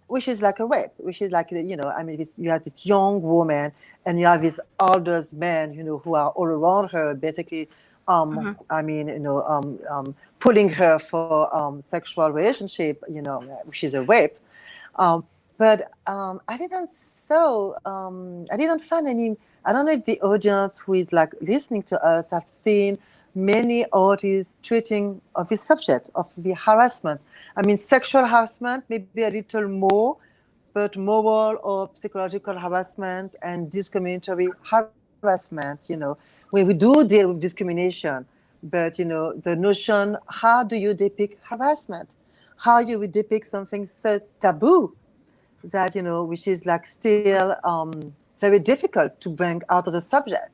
which is like a rape, which is like, I mean, you have this young woman and you have these older men, who are all around her, basically, Mhm. I mean, pulling her for sexual relationship, which is a rape. Um, but I didn't find any. I don't know if the audience who is like listening to us have seen many artists treating of this subject of the harassment. I mean, sexual harassment, maybe a little more, but moral or psychological harassment and discriminatory harassment, where we do deal with discrimination, but the notion, how do you depict harassment? How you would depict something so taboo that, which is like still very difficult to bring out of the subject,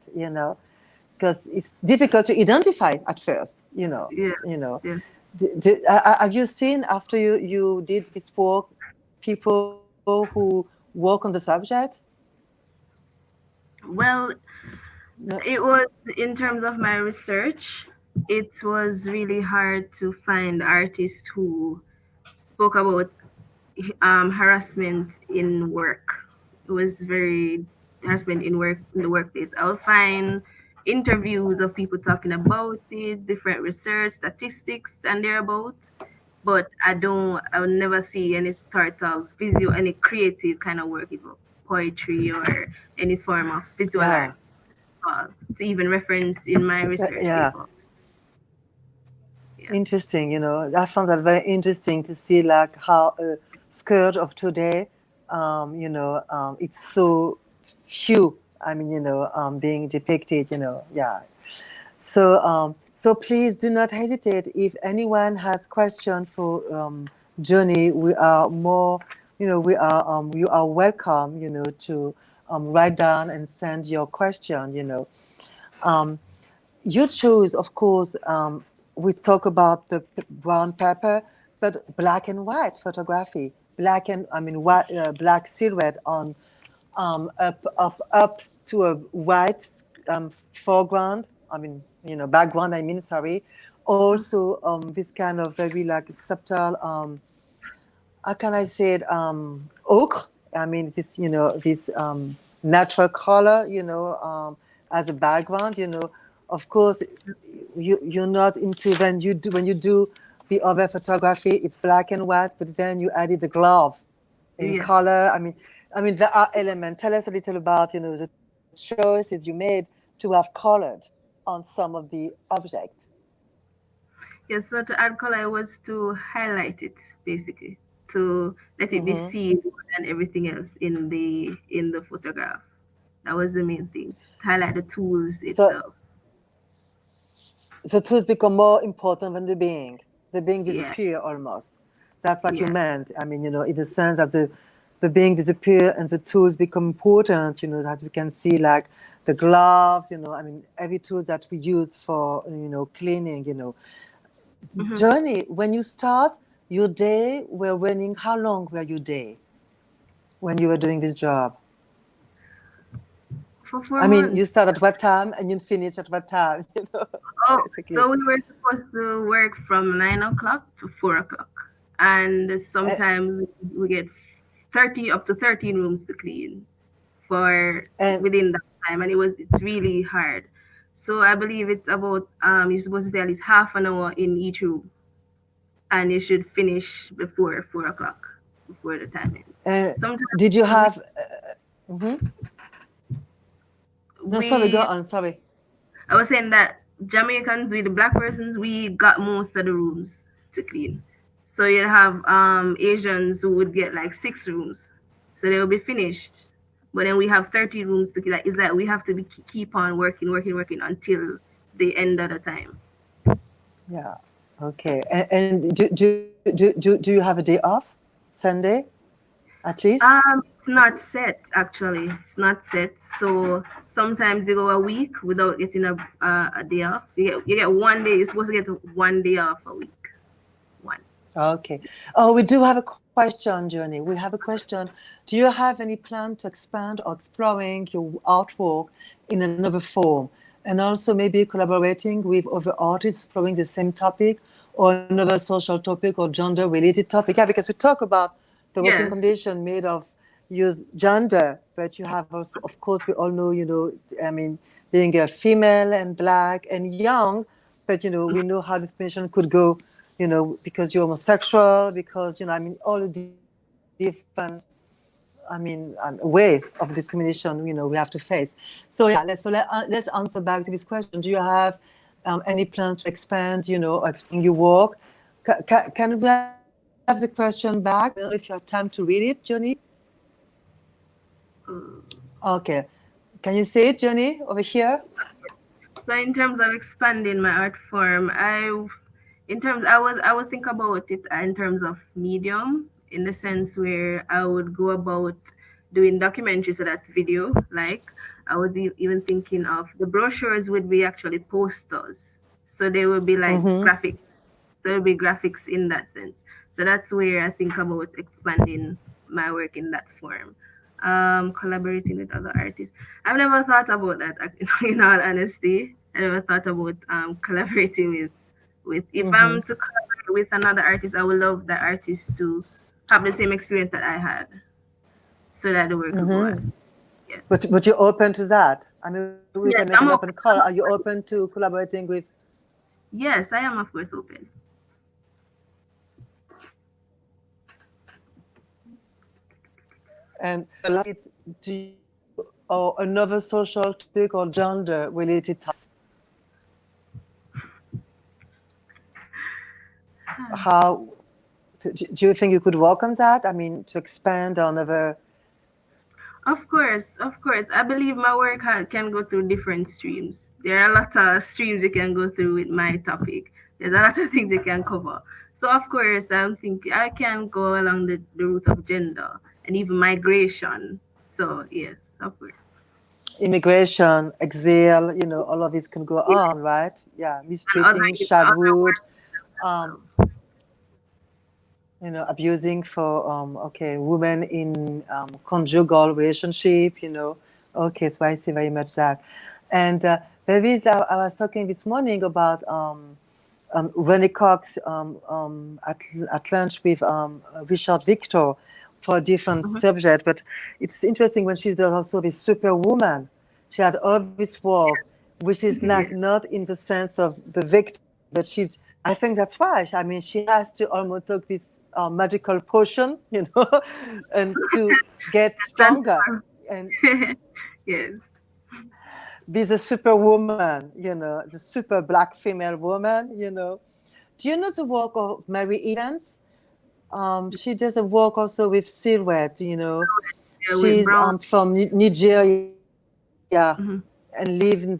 because it's difficult to identify at first, Yeah. you know. Yeah. Have you seen after you did this work people who work on the subject? Well, No. it was in terms of my research, it was really hard to find artists who spoke about harassment in work. It was very harassment in the workplace. I'll find interviews of people talking about it, different research, statistics, and thereabout. But I'll never see any sort of visual, any creative kind of work, either poetry or any form of visual Yeah. art to even reference in my research Yeah. paper. Yeah. Interesting. I found that very interesting to see like how a scourge of today, it's so few. I mean, being depicted. Yeah. So please do not hesitate. If anyone has question for Joni, we are more, you are welcome, to write down and send your question. Um, you chose, of course, we talk about the brown paper, but black and white photography, black and I mean white, black silhouette on up to a white foreground. I mean, background. I mean, sorry. Also, this kind of very like subtle. How can I say it? Ochre. I mean, this this natural color. As a background. Of course, you're not into when you do the other photography. It's black and white, but then you added the glove in Yes. color. I mean, there are elements. Tell us a little about the choices you made to have colored on some of the objects. Yes, so to add color was to highlight it basically, to let it be Mm-hmm. seen more than everything else in the photograph. That was the main thing. To highlight the tools So itself. the tools become more important than the being. The being Yeah, disappear almost. That's what you yeah. meant. I mean, in the sense that the being disappear and the tools become important. That we can see like the gloves. I mean, every tool that we use for cleaning. Hmm. Journey, when you start your day, were running. How long were your day when you were doing this job? For four I mean, you months. start at what time and you finish at what time? Oh, Basically. so we were supposed to work from 9 o'clock to 4 o'clock, and Uh, sometimes we get 30 up to 13 rooms to clean for and within that time, and it's really hard. So I believe it's about you're supposed to stay at least half an hour in each room, and you should finish before 4 o'clock, before the time ends. uh, Sometimes did you we have? Mhm. No, sorry. Go we on. Sorry. I was saying that Jamaicans, with the black persons, we got most of the rooms to clean. So you'd have Asians who would get like 6 rooms, so they'll be finished. But then we have 30 rooms to clean. Like, it's like we have to keep on working, working, working until the end of the time. Yeah. Okay. And do you have a day off? Sunday, at least. It's not set actually. It's not set. So sometimes you go a week without getting a day off. You get one day. You're supposed to get one day off a week. One. Okay. Oh, we do have a question, Johnny. We have a question. Do you have any plan to expand or exploring your artwork in another form? And also maybe collaborating with other artists exploring the same topic or another social topic or gender related topic? Yeah, because we talk about the working Yes. condition made of use gender, but you have also, of course, we all know, I mean, being a female and black and young, but we know how discrimination could go, because you're homosexual, because I mean, all the different, way of discrimination, we have to face. So yeah, let's answer back to this question. Do you have any plan to expand, or expand your work? Can we have the question back? I don't know if you have time to read it, Johnny. Okay. Can you see it, Johnny, over here? So in terms of expanding my art form, I would think about it in terms of medium, in the sense where I would go about doing documentary, so that's video. Like, I was even thinking of the brochures would be actually posters, so they would be like Mm-hmm. graphic. So it'll be graphics in that sense. So that's where I think about expanding my work in that form. Collaborating with other artists. I've never thought about that. In all honesty, I never thought about collaborating with. If Mm-hmm. I'm to collaborate with another artist, I would love that artist to have the same experience that I had, so that the work could go Mm-hmm. on. Yes. But you're open to that. I mean, we can make an Yes, open I'm call. open. Are you open to collaborating with? Yes, I am of course open. And the last, do you or another social topic or gender related topics? How do you think you could work on that? I mean, to expand on other. Of course, of course. I believe my work can go through different streams. There are a lot of streams you can go through with my topic. There's a lot of things you can cover. So, of course, I'm thinking I can go along the route of gender and even migration. So, yes, of course. immigration, exile, all of this can go Yeah, on, right? Yeah, and other mistreating, other childhood, work. um, abusing for okay, women in conjugal relationship, Okay, so I see very much that. And there is, I was talking this morning about Renee Cox at lunch with Richard Victor for a different Mhm. subject, but it's interesting when she's also this superwoman. She had all this work, which is Yeah. not in the sense of the victim, but she's. I think that's why. I mean, she has to almost take this magical potion, and to get stronger Transform. and Yes. be the superwoman, the super black female woman, Do you know the work of Mary Evans? She does a work also with silhouette, Yeah, with She's brown. from Nigeria Mhm. and live in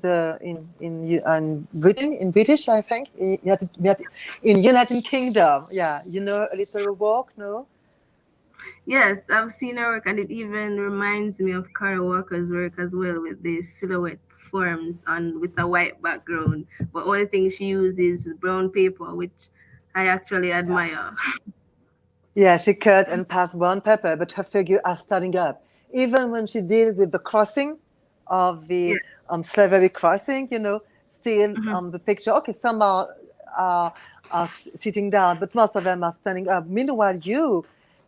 Britain, in British, I think, in United Kingdom. Yeah, a little work, no? Yes, I've seen her work, and it even reminds me of Kara Walker's work as well, with the silhouette forms and with a white background. But only thing she uses is brown paper, which I actually admire. Yeah, she cut and passed brown pepper, but her figure are standing up. Even when she deals with the crossing of Yeah. the slavery crossing, still Mhm. the picture, okay, some are, sitting down, but most of them are standing up. Meanwhile,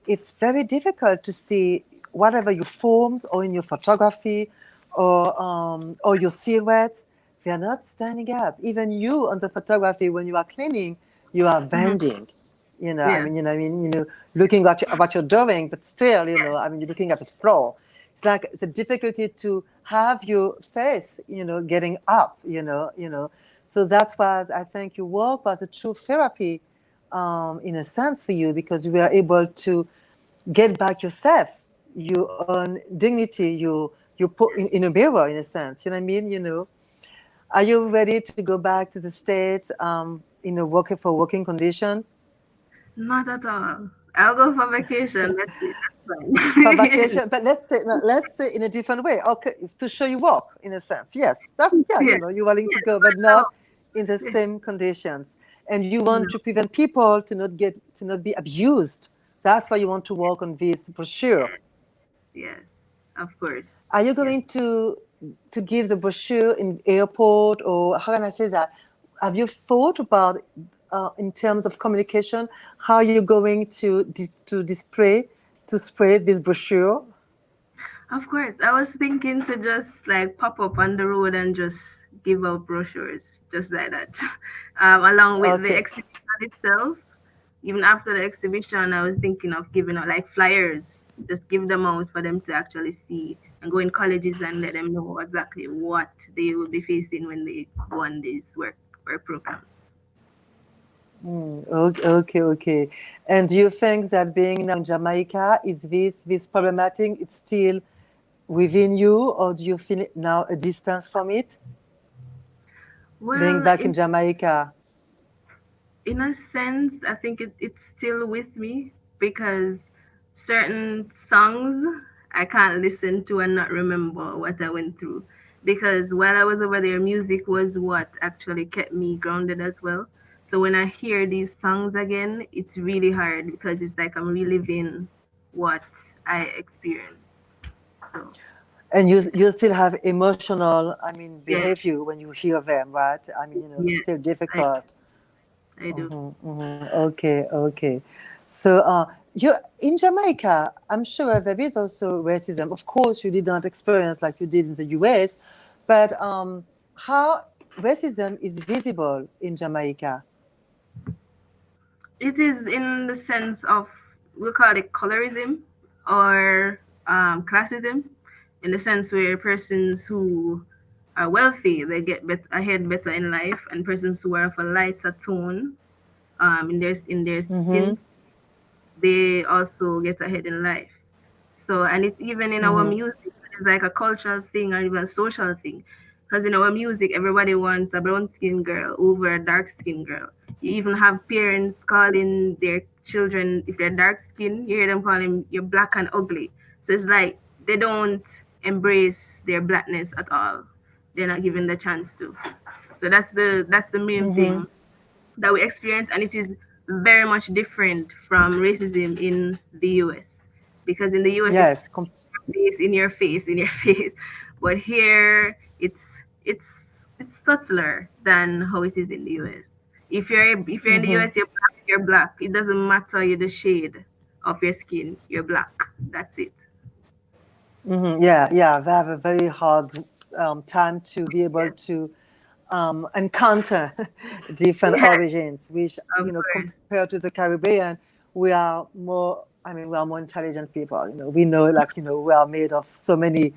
it's very difficult to see whatever your forms or in your photography or your silhouettes, they are not standing up. Even you on the photography, when you are cleaning, you are Mhm. bending. I Yeah. mean, looking at what you're doing, but still, Yeah. I mean, you're looking at the floor. It's like it's a difficulty to have your face, getting up, So that was, I think, your work was a true therapy, in a sense for you because you were able to get back yourself, your own dignity, you put in a mirror, in a sense. You know what I mean? Are you ready to go back to the States, working for working condition? Not at all. I'll go for vacation. That's it. That's For fine. vacation, but let's say in a different way. Okay, to show you work in a sense. Yes, that's yeah. Yeah. You're willing to Yes. go, but Why no? not in the same conditions. And you want No. to prevent people to not be abused. That's why you want to work on this for sure. Yes. Yes. Of course. Are you Yes. going to give the brochure in airport, or how can I say that? Have you thought about, in terms of communication, how you're going to display to spread this brochure? Of course. I was thinking to just like pop up on the road and just give out brochures, just like that. Along with the Okay. exhibition itself. Even after the exhibition, I was thinking of giving out like flyers, just give them out for them to actually see and go in colleges and let them know exactly what they will be facing when they go on these work programs. Okay, okay, okay. And do you think that being now in Jamaica is this problematic? It's still within you, or do you feel it now a distance from it? Being Well, back in Jamaica. in a sense, I think it's still with me because certain songs I can't listen to and not remember what I went through. Because while I was over there, music was what actually kept me grounded as well. So when I hear these songs again, it's really hard because it's like I'm reliving what I experienced. So, And you still have emotional, I mean, yeah, behavior when you hear them, right? I mean, it's yes, still I, difficult. I do. Okay, okay. So, you in Jamaica, I'm sure there is also racism. Of course, you did not experience like you did in the US, but how racism is visible in Jamaica? It is in the sense of, we call it colorism or classism, in the sense where persons who are wealthy they get ahead better in life, and persons who are of a lighter tone in their skin, Mm-hmm. they also get ahead in life. So, and it's even in our Mm-hmm. music, it's like a cultural thing or even a social thing. Because in our music, everybody wants a brown skinned girl over a dark skinned girl. You even have parents calling their children, if they're dark skinned, you hear them calling you're black and ugly. So it's like they don't embrace their blackness at all. They're not given the chance to. So that's the main thing that we experience, and it is very much different from racism in the US, because in the US Yes. it's face in your face, in your face, but here it's subtler than how it is in the US. If you're in the US, you're black. You're black. It doesn't matter you the shade of your skin. You're black. That's it. Yeah, yeah, they have a very hard time to be able Yes, to encounter different yes, origins, which, of course. compared to the Caribbean, we are more, I mean, we are more intelligent people. We know, like, we are made of so many,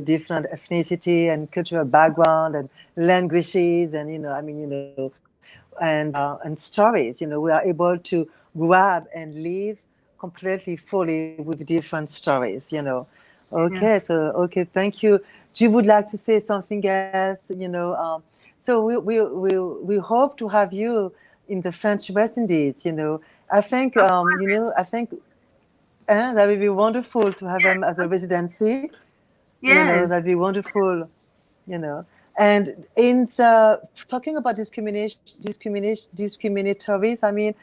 different ethnicity and cultural background and languages and, I mean, and stories. We are able to grab and live completely fully with different stories. Okay, Yes. okay, thank you. Do you would like to say something else? So we hope to have you in the French West Indies. I think Of course. I think that would be wonderful to have them as a Yes. residency. Yes. That'd be wonderful. you know. And in the talking about discriminatories, I mean,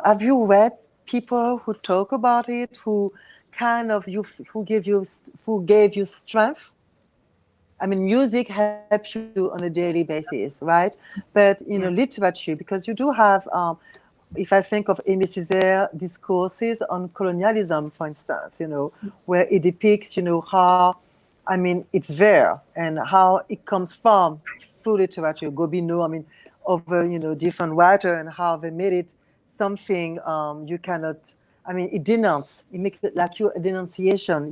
have you read people who talk about it, who kind of who gave you strength? I mean, music helps you on a daily basis, right? But Yes. literature, because you do have, if I think of Amy Césaire discourses on colonialism, for instance, where it depicts, how, I mean, it's there and how it comes from through literature. Gobineau, I mean, over, different writer and how they made it something you cannot, I mean, it makes it like you a denunciation,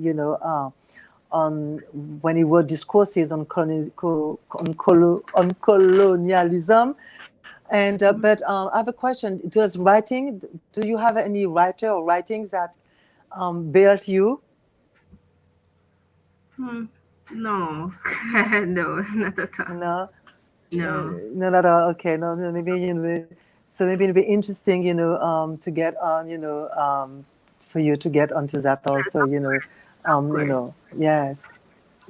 on when he wrote discourses on, on colonialism. And but I have a question. Do you have any writer or writings that built you? Hmm. No. No, not at all. No, No. no, not at all. Okay, no, no, maybe so maybe it'll be interesting, to get on, for you to get onto that Yes, also, of course. yes. Yes,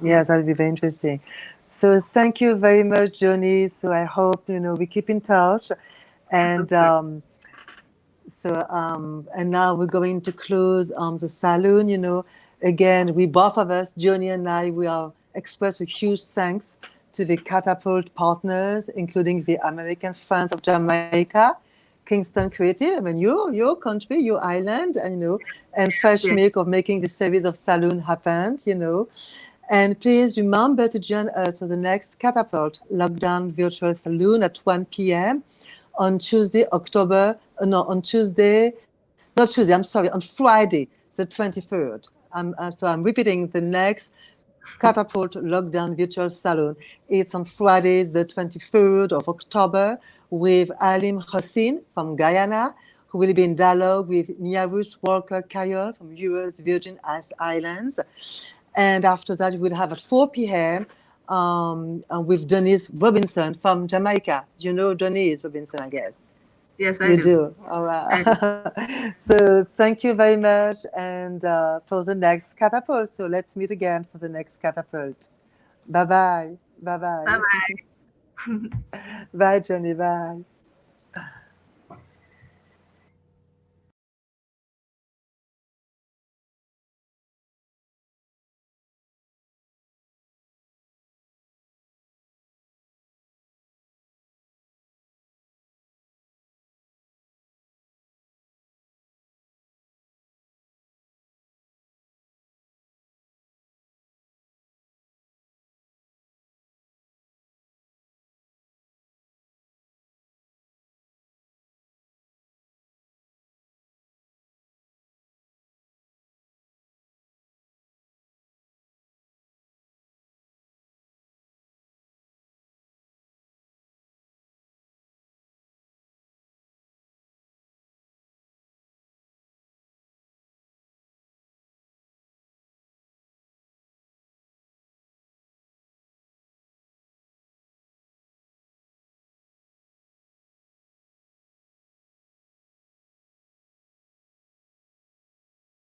Yes. that'd be very interesting. So thank you very much, Joni. So I hope we keep in touch, and Of course. and now we're going to close the saloon. Again, we both of us, Joni and I, we are express a huge thanks to the Catapult partners, including the American Friends of Jamaica, Kingston Creative. I mean, your country, your island, and and Fresh Yes. Milk of making this series of saloon happen. And please remember to join us for the next Catapult Lockdown Virtual Saloon at 1 p.m. on Tuesday, on Tuesday, not Tuesday, I'm sorry, on Friday, the 23rd. So I'm repeating the next Catapult Lockdown Virtual Salon. It's on Friday, the 23rd of October, with Alim Hossein from Guyana, who will be in dialogue with Nyarus Walker Kayol from US Virgin Islands. And after that, we will have at 4 p.m. With Denise Robinson from Jamaica. You know Denise Robinson, I guess. Yes, I You do. do. All I do. right. So thank you very much. And for the next catapult. So let's meet again for the next catapult. Bye bye. Bye Bye bye. bye. Bye, Johnny. Bye.